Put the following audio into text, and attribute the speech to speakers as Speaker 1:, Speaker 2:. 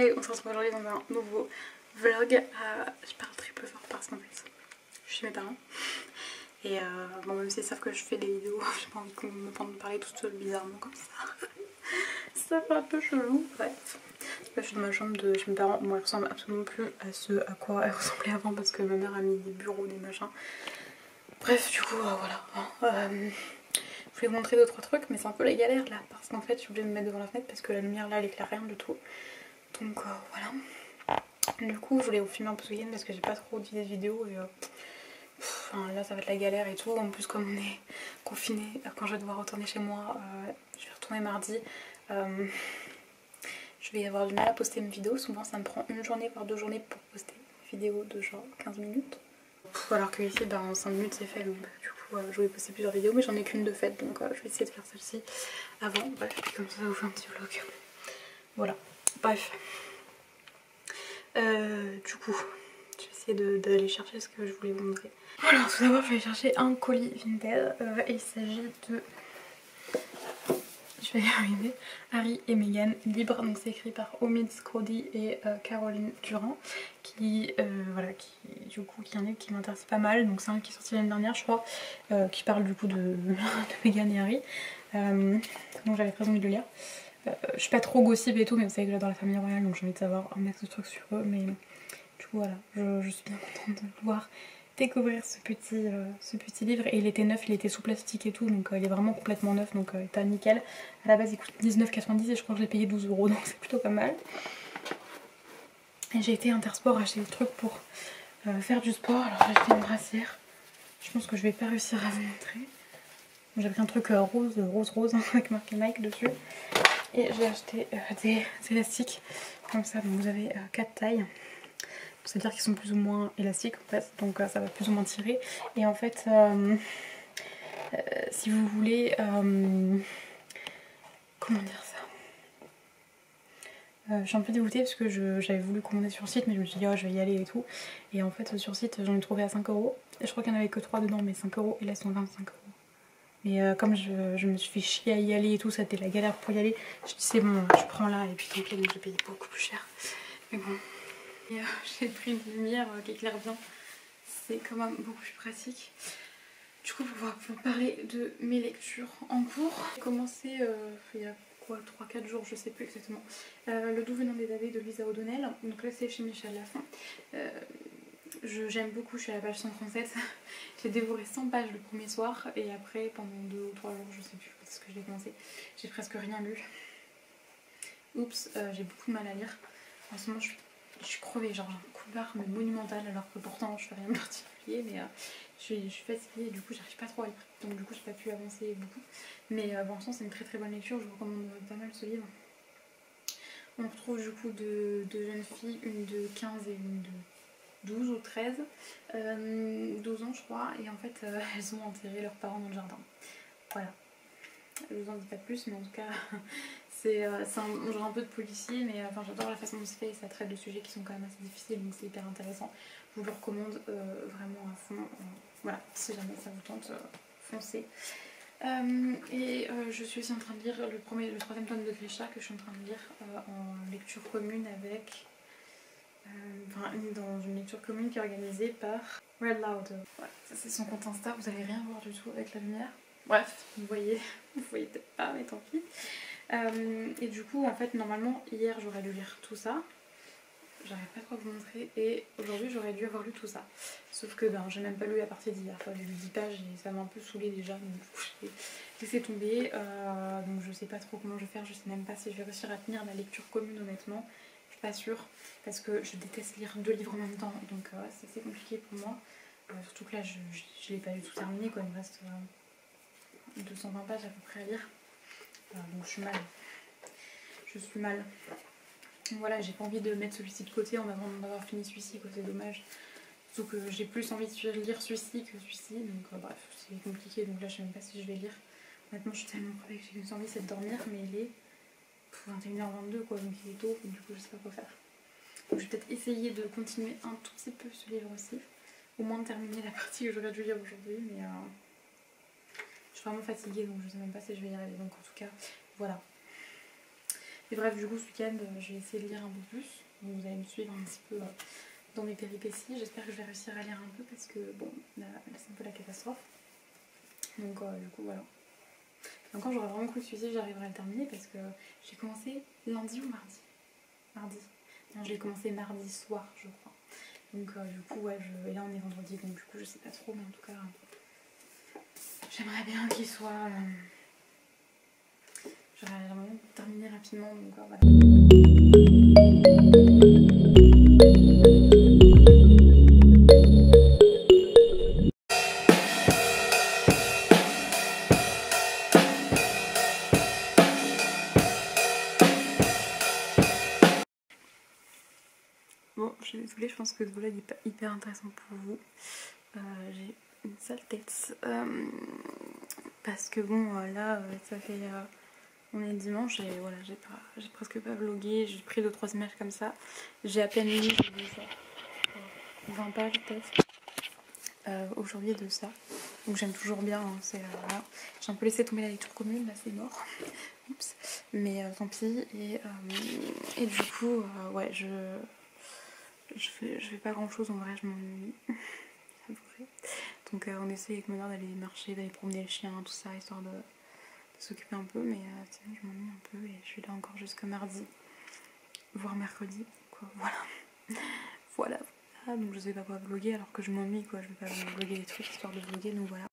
Speaker 1: et on se retrouve aujourd'hui dans un nouveau vlog. Je parle très peu fort parce qu'en fait je suis chez mes parents. Et bon, même s'ils savent que je fais des vidéos, j'ai pas envie qu'on m'entende parler toute seule bizarrement comme ça. Ça fait un peu chelou, bref. Là, je suis dans ma chambre de chez mes parents. Bon, elle ressemble absolument plus à ce à quoi elle ressemblait avant parce que ma mère a mis des bureaux, des machins. Bref, du coup, voilà. Je voulais vous montrer 2-3 trucs, mais c'est un peu la galère là parce qu'en fait, je suis obligée de me mettre devant la fenêtre parce que la lumière là elle éclaire rien du tout. Donc voilà. Du coup, je voulais vous filmer un peu ce week-end parce que j'ai pas trop d'idées de vidéos et enfin, là ça va être la galère et tout. En plus, comme on est confiné, quand je vais devoir retourner chez moi, je vais retourner mardi. Je vais avoir du mal à poster une vidéo. Souvent, ça me prend une journée voire 2 journées pour poster une vidéo de genre 15 minutes. Alors que ici, en 5 minutes c'est fait. Donc, du coup, je voulais poster plusieurs vidéos, mais j'en ai qu'une de faite. Donc, je vais essayer de faire celle-ci avant. Bref, puis comme ça vous fait un petit vlog. Voilà. Bref. Du coup, je vais essayer d'aller chercher ce que je voulais vous montrer. Alors tout d'abord je vais chercher un colis Vinted et il s'agit de... Je vais y arriver. Harry et Meghan libre, donc c'est écrit par Omid Scrody et Caroline Durand qui voilà, du coup qui est un livre qui m'intéresse pas mal, donc c'est un livre qui est sorti l'année dernière je crois, qui parle du coup de Meghan et Harry, donc j'avais très envie de le lire. Je suis pas trop gossip et tout, mais vous savez que j'adore la famille royale, donc j'ai envie de savoir un max de trucs sur eux, mais du coup voilà, je suis bien contente de pouvoir découvrir ce petit livre. Et il était neuf, il était sous plastique et tout, donc il est vraiment complètement neuf, donc il était nickel. À la base il coûte 19,90 et je crois que je l'ai payé 12 €, donc c'est plutôt pas mal. Et j'ai été Intersport acheter des trucs pour faire du sport. Alors j'ai acheté une brassière, je pense que je vais pas réussir à vous montrer. J'ai pris un truc rose avec marqué Nike dessus. Et j'ai acheté des élastiques comme ça, donc vous avez 4 tailles. C'est-à-dire qu'ils sont plus ou moins élastiques en fait, donc ça va plus ou moins tirer. Et en fait, si vous voulez, comment dire ça, je suis un peu dégoûtée parce que j'avais voulu commander sur site, mais je me suis dit oh je vais y aller et tout. Et en fait sur site j'en ai trouvé à 5 €. Et je crois qu'il n'y en avait que 3 dedans, mais 5 € et là ils sont 25 €. Mais comme je me suis fait chier à y aller et tout, ça a été la galère pour y aller. Je dis c'est bon, je prends là et puis tant pis, donc j'ai payé beaucoup plus cher. Mais bon. Et j'ai pris une lumière qui éclaire bien, c'est quand même beaucoup plus pratique. Du coup, pour pouvoir vous parler de mes lectures en cours, j'ai commencé il y a quoi, 3-4 jours, je sais plus exactement, Le Doux venant des Davés de Lisa O'Donnell. Donc là c'est chez Michel Lafon. J'aime beaucoup, je suis à la page 137. J'ai dévoré 100 pages le premier soir et après pendant 2 ou 3 jours, je sais plus quand est-ce que j'ai commencé, j'ai presque rien lu. Oups, j'ai beaucoup de mal à lire. En ce moment je suis crevée, genre j'ai un coup de barre mais monumental, alors que pourtant je fais rien de particulier, mais je suis fatiguée et du coup j'arrive pas trop à lire. Donc du coup j'ai pas pu avancer beaucoup. Mais pour l'instant c'est une très très bonne lecture, je vous recommande pas mal ce livre. On retrouve du coup deux jeunes filles, une de 15 et une de 12 ou 13, 12 ans je crois, et en fait elles ont enterré leurs parents dans le jardin. Voilà, je vous en dis pas plus, mais en tout cas c'est un genre un peu de policier, mais enfin j'adore la façon dont c'est fait et ça traite de sujets qui sont quand même assez difficiles, donc c'est hyper intéressant. Je vous le recommande vraiment à fond. Voilà, si jamais ça vous tente, foncez. Je suis aussi en train de lire le 3e tome de Grisha que je suis en train de lire en lecture commune avec... dans une lecture commune qui est organisée par Red Loud. Voilà, ça c'est son compte Insta, vous allez rien voir du tout avec la lumière. Bref, vous voyez peut-être pas, mais tant pis. Et du coup, en fait, normalement, hier j'aurais dû lire tout ça. J'arrive pas trop à vous montrer. Et aujourd'hui, j'aurais dû avoir lu tout ça. Sauf que j'ai même pas lu la partie d'hier. Enfin, j'ai lu 10 pages et ça m'a un peu saoulée déjà. Donc, du coup, j'ai laissé tomber. Donc, je sais pas trop comment je vais faire. Je sais même pas si je vais réussir à tenir la lecture commune, honnêtement. Je suis pas sûre. Parce que je déteste lire 2 livres en même temps. Donc, c'est assez compliqué pour moi. Surtout que là, je l'ai pas du tout terminé, quoi. Il me reste 220 pages à peu près à lire. Donc, je suis mal. Je suis mal. Donc voilà, j'ai pas envie de mettre celui-ci de côté en avant d'avoir fini celui-ci, quoi, c'est dommage. Surtout que j'ai plus envie de lire celui-ci que celui-ci, donc bref, c'est compliqué, donc là je sais même pas si je vais lire. Honnêtement, je suis tellement crevée que j'ai qu'une envie, c'est de dormir, mais il est 21h22 quoi, donc il est tôt, donc du coup je sais pas quoi faire. Donc je vais peut-être essayer de continuer un tout petit peu ce livre aussi, au moins de terminer la partie que j'aurais dû lire aujourd'hui, mais je suis vraiment fatiguée, donc je sais même pas si je vais y arriver, donc en tout cas, voilà. Et bref, du coup, ce week-end, je vais essayer de lire un peu plus. Donc, vous allez me suivre un petit peu dans mes péripéties. J'espère que je vais réussir à lire un peu parce que, bon, là c'est un peu la catastrophe. Donc, du coup, voilà. Donc, quand j'aurai vraiment cru que celui-ci, j'arriverai à le terminer parce que j'ai commencé lundi ou mardi. Mardi. Non, je l'ai commencé mardi soir, je crois. Donc, du coup, ouais, et là, on est vendredi, donc du coup, je sais pas trop, mais en tout cas, j'aimerais bien qu'il soit. J'aurais vraiment terminé rapidement, donc voilà. Bon, je suis désolée, je pense que ce vlog n'est pas hyper intéressant pour vous. J'ai une sale tête. Parce que bon, là, ça fait... on est dimanche et voilà, j'ai presque pas vlogué. J'ai pris 2-3 images comme ça. J'ai à peine lu, j'ai lu ça. 20 pages peut-être. Aujourd'hui de ça. Donc j'aime toujours bien. Hein, voilà. J'ai un peu laissé tomber la lecture commune, là c'est mort. Oups. Mais tant pis. Et du coup, ouais, je fais pas grand chose en vrai, je m'ennuie. Donc on essaie avec ma mère d'aller marcher, d'aller promener le chien, tout ça, histoire de s'occuper un peu. Mais sinon je m'ennuie un peu et je suis là encore jusqu'à mardi, voire mercredi. Quoi. Voilà. Voilà. Donc je sais pas quoi vlogger alors que je m'ennuie quoi. Je vais pas vlogger des trucs histoire de vlogger, donc voilà.